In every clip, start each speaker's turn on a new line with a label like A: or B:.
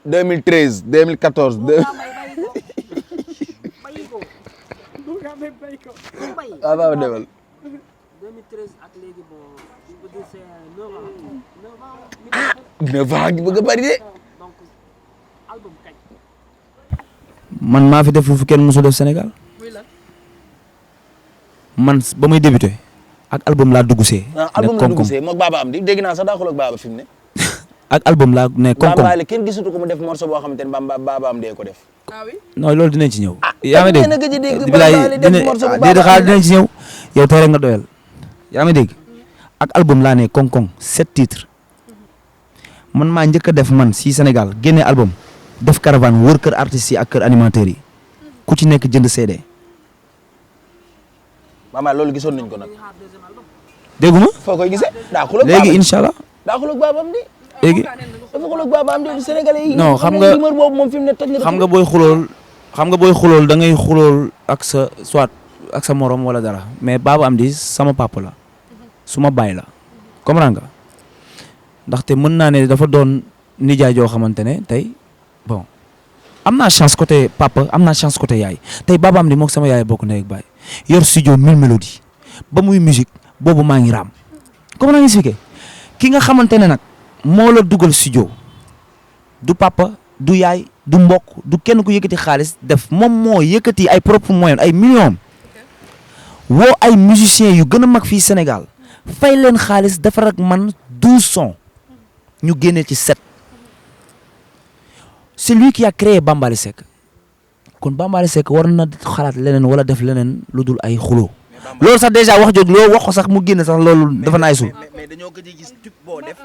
A: 2013 2014 ah Baba demal
B: 2013 ak léegi bon je peux dire c'est 9 ans
A: 9 ans gi bëgg a bari de
B: donc album kañ
C: man maa fi def lu fi kenn musul def Sénégal man ba muy débuté ak album laa dugg see.
A: album la dugg see moog Baba am di dégg naa sax daa xuloo ak Baba fi mu ne.
C: ak album laa ne koom-koom
A: Bambaly kenn gisatu ko mu def morceau boo xamante ne Baba am dee ko def.
C: non loolu dinañ ci ñëw.
A: yaa ngi dégg Bambaly def morceau bu Baba
C: xaar dinañ ci ñëw yow tey rek nga doyal yaa ngi dégg ak album laa ne koŋ-koŋ 7 titres man maa njëkk a def man si Sénégal génne album def caravane wër kër artistes yi ak kër animateurs yi ku ci nekk jënd CD.
A: Bambaly loolu gisoon nañ ko nag.
C: déggu ma
A: foo koy gisee daa xuloo
C: léegi incha allah
A: daa xuloo ak Baba am di.
C: léegi
A: dafa xuloo ak Baba am di Sénégalais yi.
C: non xam nga
A: numéro boobu moom fi mu ne toj na.
C: xam nga booy xulool da ngay xulool ak sa soit ak sa morom wala dara mais Baba am di sama papa la su ma baay la comprends nga ndaxte mën naa ne dafa doon nijaay joo xamante ne tey bon am naa chance côté papa am naa chance côté yaay tey Baba am di moog sama yaay bokk ndey ak baay yor studio 1000 mélodies ba muy musique boobu maa ngi raam comme naa expliqué ki nga xamante ne nag moo la dugal studio du papa du yaay du mbokk du kenn ku yëkkati xaalis def moom moo yëkkati ay propre moyen ay millions woo ay musiciens yu gën a mag fii Sénégal fay leen xaalis defar ak man 12 sons ñu génnee ci 7 c'est lui qui a créé Bambaly Seck kon Bambaly Seck war na xalaat leneen wala def leneen lu dul ay xuloo loolu sax déjà wax jooju loo wax ko sax mu génne sax loolu dafa naay sul
A: mais dañoo gëj a gis tube boo def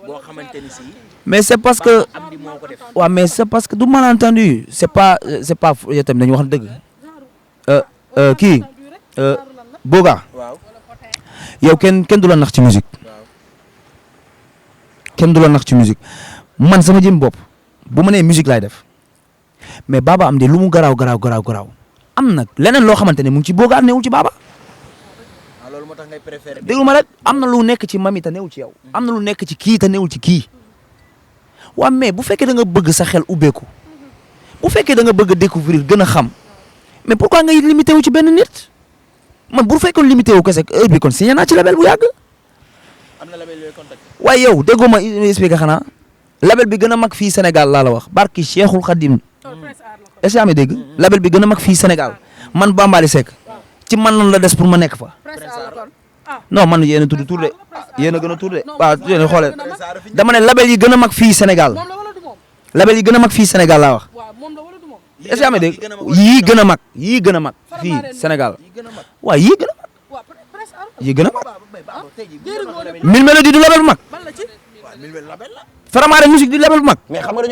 A: boo xamante ni si.
C: mais c'est parce que waaw mais c'est parce que du malentendu c'est pas yow tamit dañu wax dëgg kii Boga yow kenn du la nax ci musique kenn du la nax ci musique man sama jëm bopp bu ma nee musique laay def mais Baba am de lu mu garaaw am na leneen loo xamante ne mu ngi ci Boga newul ci Baba.
A: loolu moo tax ngay préféré.
C: déglu ma rek am na lu nekk ci mami te newul ci yow am na lu nekk ci kii te newul ci kii waaw mais bu fekkee da nga bëgg sa xel ubbeeku bu fekkee da nga bëgg a découvrir gën a xam mais pourquoi ngay limité wu ci benn nit man bu fekkoon limité wu kese heure bi kon signé naa ci label bu yàgg.
A: am na label yooyu contact.
C: waaye yow déggoo ma expliqué xanaa label bi gën a mag fii Sénégal laa la wax barki Cheikhul Khadim est-ce que yaa ngi dégg label bi gën a mag fii Sénégal man Bambaly Seck ci man lan la des pour ma nekk fa. non man yéen a tudd tur de yéen a gën a tur de waaw yéen a xoolee dama ne label yi gën a mag fii Sénégal label yi gën a mag fii Sénégal laa wax est-ce que yaa ngi dégg yii gën a mag fii Sénégal waaw yii gën a mag yii gën a mag 1000 mélodies du label bu mag Faramare musique du label bu mag.
A: mais xam nga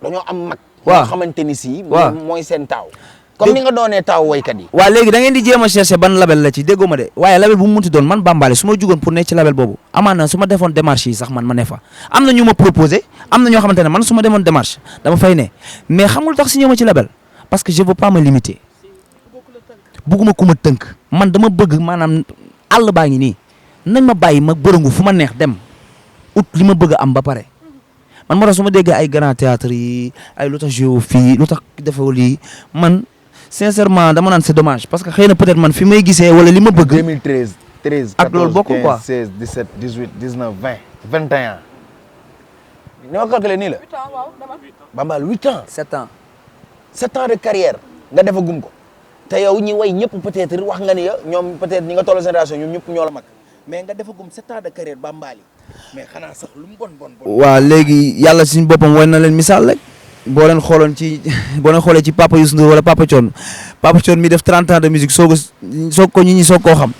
A: dañoo am mag.
C: waaw
A: xamante ni si.
C: waaw
A: mooy seen taaw. comme ni nga doonee taaw woykat yi.
C: waaw léegi da ngeen di jéem a chercher ban label la ci déggoo ma de waaye label bu mu munti doon man Bambaly su ma jugoon pour nekk ci label boobu amaana su ma defoon démarche yi sax man ma ne fa am na ñu ma proposé am na ñoo xamante ne man su ma demoon démarche dama fay ne mais xamul tax si ñëw ma ci label parce que je veux pas me limiter bugguma ku ma tënk man dama bëgg maanaam àll baa ngi nii nañ ma bàyyi ma bërëngu fu ma neex dem ut li ma bëgg a am ba pare man moo tax su ma déggee ay grand théâtre yi ay lu tax joué fii lu tax defoo lii man sincèrement dama naan c'est dommage parce que xëy na peut-être man fi may gisee wala li ma bëgg.
A: 2013 13
C: ak loolu bokk quoi
A: 15 16 17 18 19 20 21. ni ma calculé nii la. Bambaly 8 ans.
C: 7 ans.
A: 7 ans de carrière nga defagum ko. te yow ñi way ñëpp peut-être wax nga ni ñoom peut-être ñi nga toll génération ñoom ñëpp ñoo la mag. mais nga defagum 7 ans de carrière Bambaly mais xanaa sax lu mu bon.
C: waaw léegi yàlla suñu boppam woy na leen misaal rek boo leen xoolee ci Papa Youssou Ndour wala Papa Thione mi def 30 ans de musique soog ko ñi soog koo xam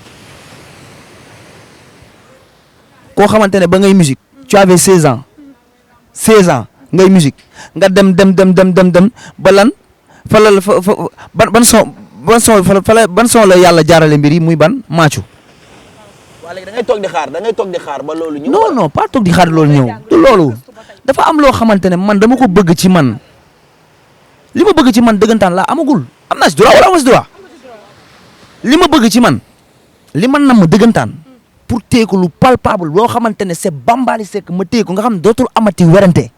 C: koo xamante ne ba ngay musique tu avais 16 ans ngay musique nga dem ba lan fa la ban son la yàlla jaarale mbir yi muy ban maacu.
A: waaw léegi da ngay toog di xaar ba loolu ñëw.
C: non pas toog di xaar loolu ñëw du loolu dafa am loo xamante ne man dama ko bëgg ci man li ma bëgg ci man dëggantaan laa amagul am naa si droit wala amoo si droit li ma bëgg ci man li man nam ma dëggantaan pour téye ko lu palpable loo xamante ne c'est Bambaly Seck ma téye ko nga xam ne dootul amati werante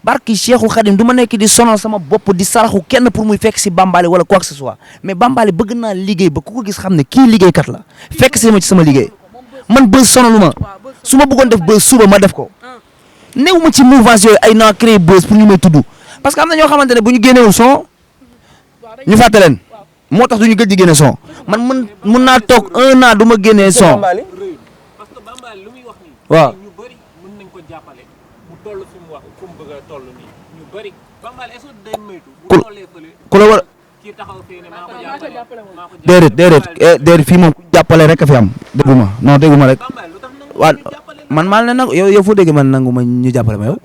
C: barki Cheikhul Khadim du ma nekk di sonal sama bopp di saraxu kenn pour muy fekk si Bambaly wala quoi que ce soit mais Bambaly bëgg naa liggéey ba ku ko gis xam ne kii liggéeykat la fekk si ma ci sama liggéey man bës sonaluma su ma bëggoon def bës suba ma def ko néew ma ci mouvance yooyu ay naa créer bës pour ñu may tudd parce que am na ñoo xamante ne bu ñu génnewul son ñu fàtte leen moo tax du ñu gëj di génne son man mun naa toog 1 an du ma génnee son
B: parce que Bambaly lu muy wax nii.
C: waaw
B: ñu bëri mën nañ ko jàppale mu toll fi mu wax fu mu bëgg a toll nii ñu bëri Bambaly est-ce que day moytu bu tollee fële
C: ku la war
B: kii taxaw fii ne maa ko jàppale maa ko
C: déedéet fii moom ku jàppale rek a fi am dégguma non dégguma rek
B: Bambaly lu tax nangu
C: waaw
B: ñu jàppale la
C: man maa ne nag yow foo dégg man nangu ma ñu jàppale ma yow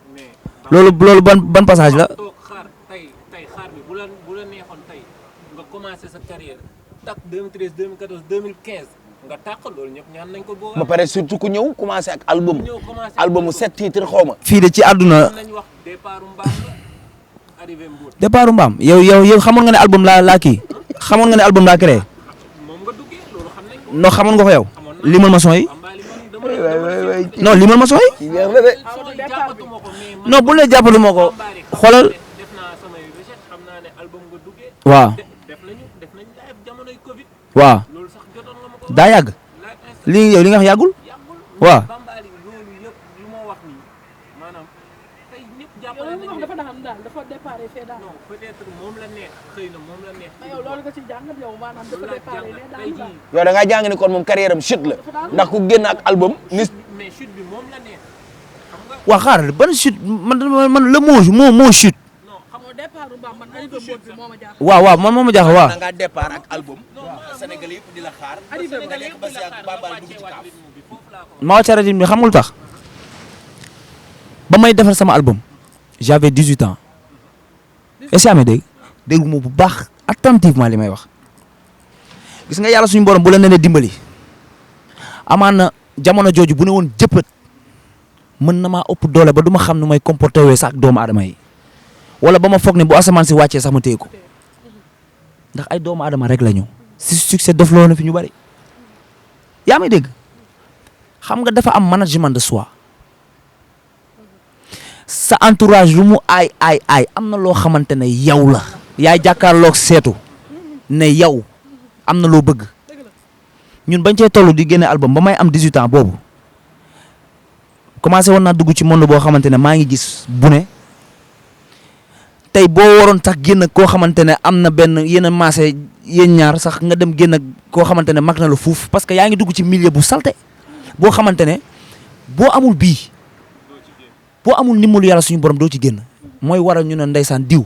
C: loolu ban passage la
B: toog xaar tey xaar bi bu la neexoon tey nga commencé sa carrière tak 2013 2014 2015 nga tàq loolu ñëpp ñaan nañ ko boo
A: ba pare surtout ku ñëw commencé ak album
B: ñëw commencé
A: albumu 7 titres xaw ma
C: fii de ci àdduna
B: nañ wax départ mbaam la arrivé Mbour
C: départ mbaam yow xamoon nga ne album laa kii xamoon nga ne album laa créé
B: moom nga duggee loolu xam nañ ko
C: non xamoon nga ko yow limal ma son yi
B: Bambaly man dama
C: non limal ma son yi
A: yeex na de
B: jàppatuma ko mais man
C: non bu ne jàppalu ma ko xoolal
B: def naa samay recherche xam naa ne album nga duggee
C: waaw
B: def nañ live jamonoy Covid
C: waaw
B: loolu sax jotoon nga ma ko
C: daa yàgg lii yow li nga wax yàggul
B: yàggul
C: waaw
B: Bambaly loolu yëpp lu ma wax nii maanaam tey ñëpp jàppale
D: yow
B: nañ
D: dafa daxam daal dafa déparé fee daal.
B: non peut-être moom la neex xëy na moom la neex
D: mais yow loolu nga ci jàngat yow maanaam dafa
B: loolu laa
D: déparé
B: jàngat
D: fee
B: tey
D: daal.
B: jii
A: yow da ngaa jàng ni kon moom carrière am chute la ndax ku génn ak album ni
B: mais chute bi moom la neex xam nga
C: waa xaaral ban chute man le mot chute
B: non xam
D: moo départ mbaam man arrivé Mbour bi moo ma jaaxal.
C: waaw man moo ma jaaxal waaw
A: da ngaa départ ak album Sénégal yëpp di la xaar nga nekk ba si ak Bambaly dugg ci kaaf
B: bi foofu laa ko
C: ma wàcc rajo bi xam nga lu tax ba may defar sama album j'avais 18 ans est-ce que amee dégg ma bu baax attentivement li may wax gis nga yàlla suñu borom bu la nee dimbali amaan na jamono jooju bu ne woon jëppët mën na maa ëpp doole ba du ma xam nu may comporté wee sax ak doomu aadama yi wala ba ma foog ne bu asamaan si wàccee sax ma téye ko ndax ay doomu aadama rek la ñu si succès def loo na fi ñu bari yaa may dégg xam nga dafa am management de soi sa entourage lu mu aay am na loo xamante ne yow la yaay jàkkaarloog seetu ne yow am na loo bëgg ñun bañ cee toll di génne album ba may am 18 ans boobu commencé woon naa dugg ci monde boo xamante ne maa ngi gis bu ne tey boo waroon sax génn koo xamante ne am na benn yenn maase yéen ñaar sax nga dem génn koo xamante ne mag na la fuuf parce que yaa ngi dugg ci milieu bu salte boo xamante ne boo amul bii boo amul ndimbalu yàlla suñu borom doo ci génn mooy waral ñu ne ndeysaan diw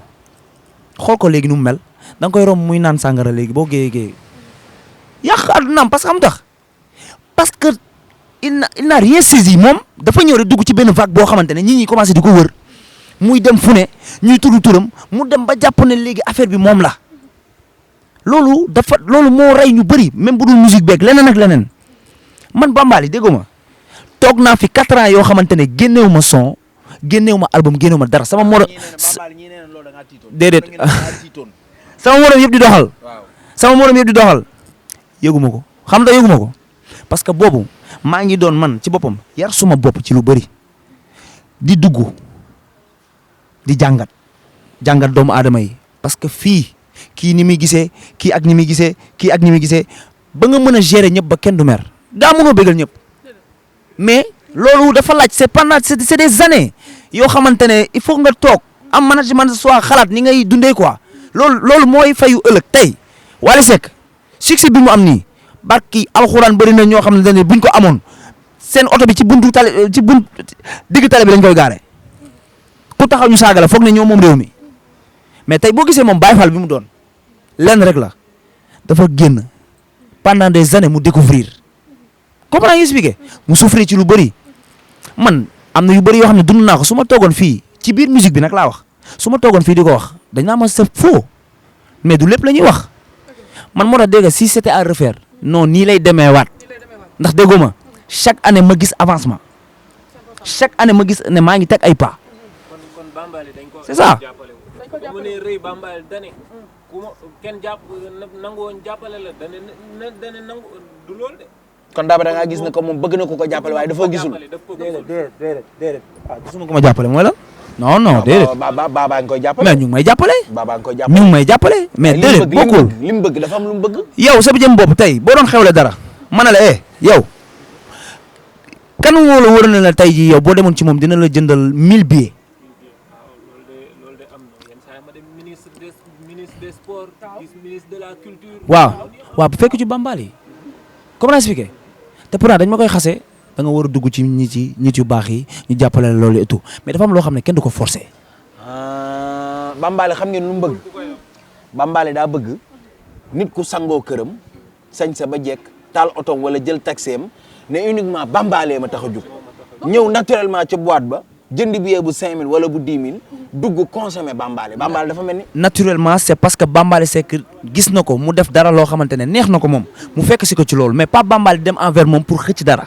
C: xool ko léegi nu mu mel da nga koy romb muy naan sàngara léegi boo géeyee yàq àddunaam parce que xam tax parce que il n'a rien saisi moom dafa ñëw rek dugg ci benn vague boo xamante ne nit ñi commencé di ko wër muy dem fu ne ñuy tudd turam mu dem ba jàpp ne léegi affaire bi moom la loolu moo rey ñu bëri même bu dul musique beeg leneen ak leneen man Bambaly déggoo ma toog naa fi 4 ans yoo xamante ne génneewu ma son génneewu ma album génneewu ma dara sama moro déedéet sama morom yëpp di doxal sama morom yëpp di doxal yëguma ko xam nga yëguma ko parce que boobu maa ngi doon man ci boppam yar suma bopp ci lu bëri di dugg di jàngat doomu aadama yi parce que fii kii ni muy gisee kii ak ni muy gisee kii ak ni muy gisee ba nga mën a gérer ñëpp ba kenn du mer daa mënoo bégal ñëpp mais loolu dafa laaj c'est des années yoo xamante ne il faut nga toog am management soit xalaat ni ngay dundee quoi loolu mooy fayu ëllëg tey Wally Seck succès bi mu am nii barki alxuraan bëri na ñoo xam ne buñ ko amoon seen oto bi ci buntu tali digg tali bi lañ koy gaare ku taxaw ñu saaga la foog ne ñoom moom réew mi mais tey boo gisee moom Baye Fall bi mu doon lenn rek la dafa génn pendant des années mu découvrir comprends nga expliqué mu souffrir ci lu bëri man am na yu bëri yoo xam ne dund naa ko su ma toogoon fii ci biir musique bi nag laa wax su ma toogoon fii di ko wax dañ naa ma c'est faux mais du lépp la ñuy wax man moo tax dégg si c'était à refaire non nii lay demee waat ndax déggoo ma chaque année ma gis avancement chaque année ma gis ne maa ngi teg ay pas
B: kon Bambaly dañ ko
C: c'est ça
B: ba mu ne rëy Bambaly dane ku ma kenn nangu woon jàppale la dane nangu du loolu de
A: kon daaba da ngaa gis ne ko moom bëgg na ko jàppale waaye dafa gisul
C: déedéet waaw gisuma ko ma jàppale mooy lan non non déedéet.
A: Baba nga koy jàppale.
C: mais ñu ngi may jàppale.
A: Baba nga koy
C: ñu
A: jàppale.
C: ngi may jàppale mais déedéet bokkul.
A: li mu bëgg dafa am lu mu bëgg.
C: yow sa jëm bopp tey boo doon xewle dara ma ne la yow kan moo la wóor na la tey jii yow boo demoon ci moom dina la jëndal 1000 billets.
B: loolu de am na yenn saa yi ma dem ministre des sports ministre de la culture.
C: waaw bu fekk ci Bambaly comment expliquer te pourtant dañ ma koy xasee da nga war a dugg ci nit yu baax yi ñu jàppale la loolu et tout mais dafa am loo xam ne kenn du ko forcer.
A: Bambaly xam ngeen lu mu bëgg. Bambaly daa bëgg nit ku sangoo këram sañ sa ba jekk taal otoom wala jël taxeem ne uniquement Bambaly ma tax a jug ñëw naturellement ca boîte ba jënd billet bu 5000 wala bu 10 000 dugg consommer Bambaly dafa mel ni. naturellement
C: c'est parce que Bambaly Seck gis na ko mu def dara loo xamante ne neex na ko moom mu fekk si ko ci loolu mais pas Bambaly dem envers moom pour xëcc dara.